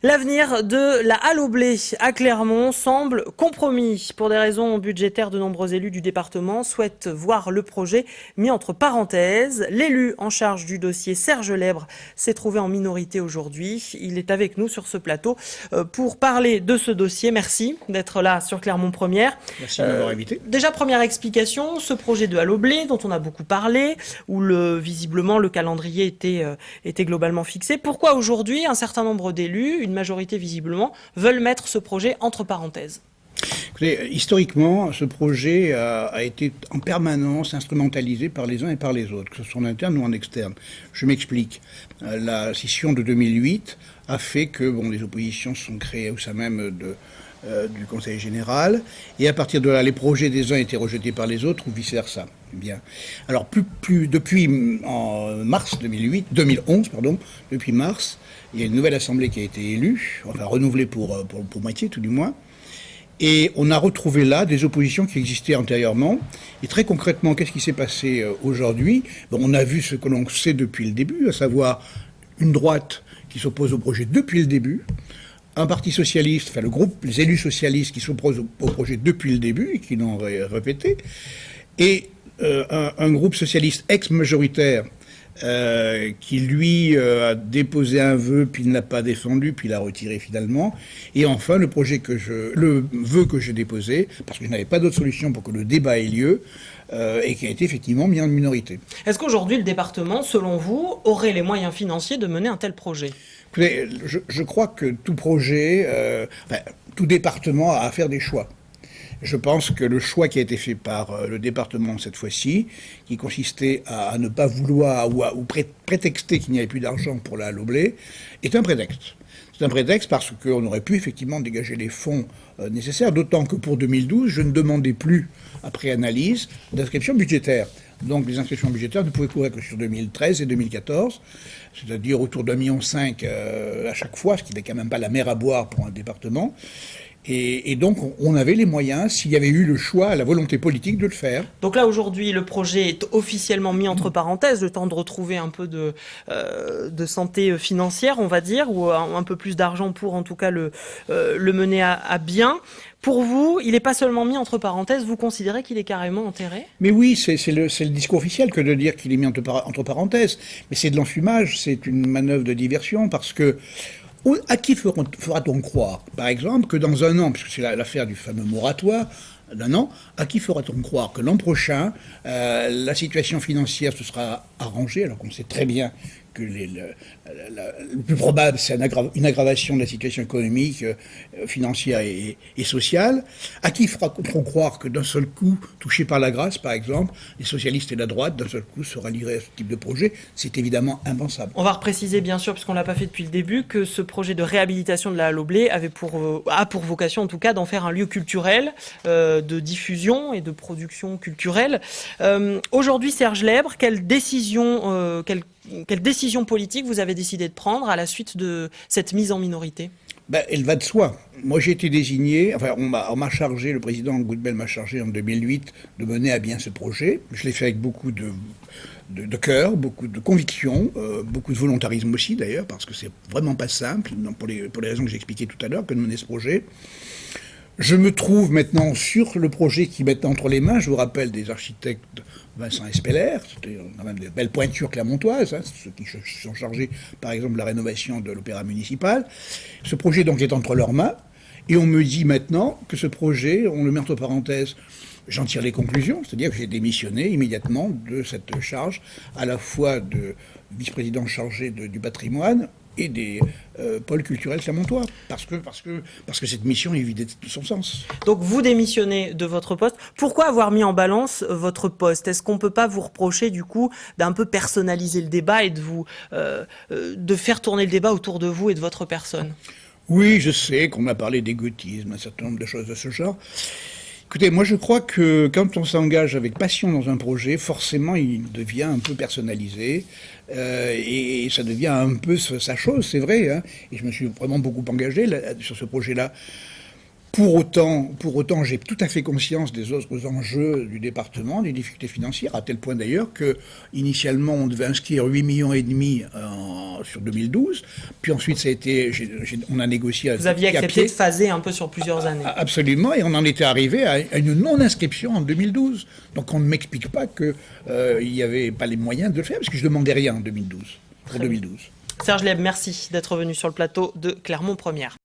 L'avenir de la halle au blé à Clermont semble compromis. Pour des raisons budgétaires, de nombreux élus du département souhaitent voir le projet mis entre parenthèses. L'élu en charge du dossier, Serge Lèbre, s'est trouvé en minorité aujourd'hui. Il est avec nous sur ce plateau pour parler de ce dossier. Merci d'être là sur Clermont Première. Merci de m'avoir invité. Déjà, première explication, ce projet de halle au blé dont on a beaucoup parlé, où visiblement le calendrier était globalement fixé. Pourquoi aujourd'hui un certain nombre d'élus, une majorité visiblement, veulent mettre ce projet entre parenthèses? Écoutez, historiquement, ce projet a été en permanence instrumentalisé par les uns et par les autres, que ce soit en interne ou en externe. Je m'explique. La scission de 2008 a fait que les oppositions se sont créées au sein même du Conseil général, et à partir de là, les projets des uns étaient rejetés par les autres, ou vice-versa. Bien. Alors, depuis mars 2011, depuis mars, il y a une nouvelle assemblée qui a été élue, enfin renouvelée pour moitié, tout du moins. Et on a retrouvé là des oppositions qui existaient antérieurement. Et très concrètement, qu'est-ce qui s'est passé aujourd'hui? On a vu ce que l'on sait depuis le début, à savoir une droite qui s'oppose au projet depuis le début, un parti socialiste, enfin le groupe, les élus socialistes qui s'opposent au projet depuis le début et qui l'ont répété, et un groupe socialiste ex-majoritaire qui lui a déposé un vœu, puis il ne l'a pas défendu, puis il l'a retiré finalement. Et enfin, le vœu que j'ai déposé, parce que je n'avais pas d'autre solution pour que le débat ait lieu, et qui a été effectivement mis en minorité. Est-ce qu'aujourd'hui, le département, selon vous, aurait les moyens financiers de mener un tel projet? Écoutez, je crois que tout projet, tout département a à faire des choix. Je pense que le choix qui a été fait par le département cette fois-ci, qui consistait à ne pas vouloir ou prétexter qu'il n'y avait plus d'argent pour la halle au blé, est un prétexte. C'est un prétexte parce qu'on aurait pu effectivement dégager les fonds nécessaires, d'autant que pour 2012, je ne demandais plus, après analyse, d'inscription budgétaire. Donc les inscriptions budgétaires ne pouvaient couvrir que sur 2013 et 2014, c'est-à-dire autour d'1,5 million à chaque fois, ce qui n'est quand même pas la mer à boire pour un département. Et donc, on avait les moyens, s'il y avait eu le choix, la volonté politique de le faire. Donc là, aujourd'hui, le projet est officiellement mis entre parenthèses, le temps de retrouver un peu de santé financière, on va dire, ou un peu plus d'argent pour, en tout cas, le mener à bien. Pour vous, il n'est pas seulement mis entre parenthèses, vous considérez qu'il est carrément enterré? Mais oui, c'est le discours officiel que de dire qu'il est mis entre parenthèses. Mais c'est de l'enfumage, c'est une manœuvre de diversion, parce que à qui fera-t-on croire, par exemple, que dans un an, puisque c'est l'affaire du fameux moratoire d'un an, à qui fera-t-on croire que l'an prochain, la situation financière se sera arrangée, alors qu'on sait très bien que le plus probable, c'est une aggravation de la situation économique, financière et sociale. À qui fera-t-on croire que d'un seul coup, touché par la grâce, par exemple, les socialistes et la droite, d'un seul coup, se rallieraient à ce type de projet? C'est évidemment impensable. On va repréciser, bien sûr, puisqu'on ne l'a pas fait depuis le début, que ce projet de réhabilitation de la halle au blé a pour vocation, en tout cas, d'en faire un lieu culturel, de diffusion et de production culturelle. Aujourd'hui, Serge Lèbre, quelle décision politique vous avez décidé de prendre à la suite de cette mise en minorité? Elle va de soi. Moi, j'ai été désigné, on m'a chargé, le président Goudbel m'a chargé en 2008 de mener à bien ce projet. Je l'ai fait avec beaucoup de cœur, beaucoup de conviction, beaucoup de volontarisme aussi d'ailleurs, parce que c'est vraiment pas simple, pour les raisons que j'ai expliquées tout à l'heure, que de mener ce projet. Je me trouve maintenant sur le projet qui m'est entre les mains. Je vous rappelle des architectes Vincent Espeller, c'était quand même des belles pointures clermontoises, ceux qui sont chargés par exemple de la rénovation de l'opéra municipal. Ce projet donc est entre leurs mains, et on me dit maintenant que ce projet, on le met entre parenthèses. J'en tire les conclusions, c'est-à-dire que j'ai démissionné immédiatement de cette charge, à la fois de vice-président chargé du patrimoine et des pôles culturels clermontois, parce que cette mission est vidée de son sens. Donc vous démissionnez de votre poste. Pourquoi avoir mis en balance votre poste? Est-ce qu'on ne peut pas vous reprocher du coup d'un peu personnaliser le débat et de faire tourner le débat autour de vous et de votre personne? Oui, je sais qu'on m'a parlé d'égotisme, un certain nombre de choses de ce genre. Écoutez, moi je crois que quand on s'engage avec passion dans un projet, forcément il devient un peu personnalisé, et ça devient un peu sa chose, c'est vrai, hein. Et je me suis vraiment beaucoup engagé sur ce projet-là. Pour autant, j'ai tout à fait conscience des autres enjeux du département, des difficultés financières, à tel point d'ailleurs que, initialement, on devait inscrire 8,5 millions sur 2012, puis ensuite on a négocié. Vous aviez accepté de phaser un peu sur plusieurs années. Absolument, et on en était arrivé à une non-inscription en 2012. Donc on ne m'explique pas qu'il n'y avait pas les moyens de le faire, parce que je ne demandais rien en 2012, pour 2012. Serge Leb, merci d'être venu sur le plateau de Clermont Première.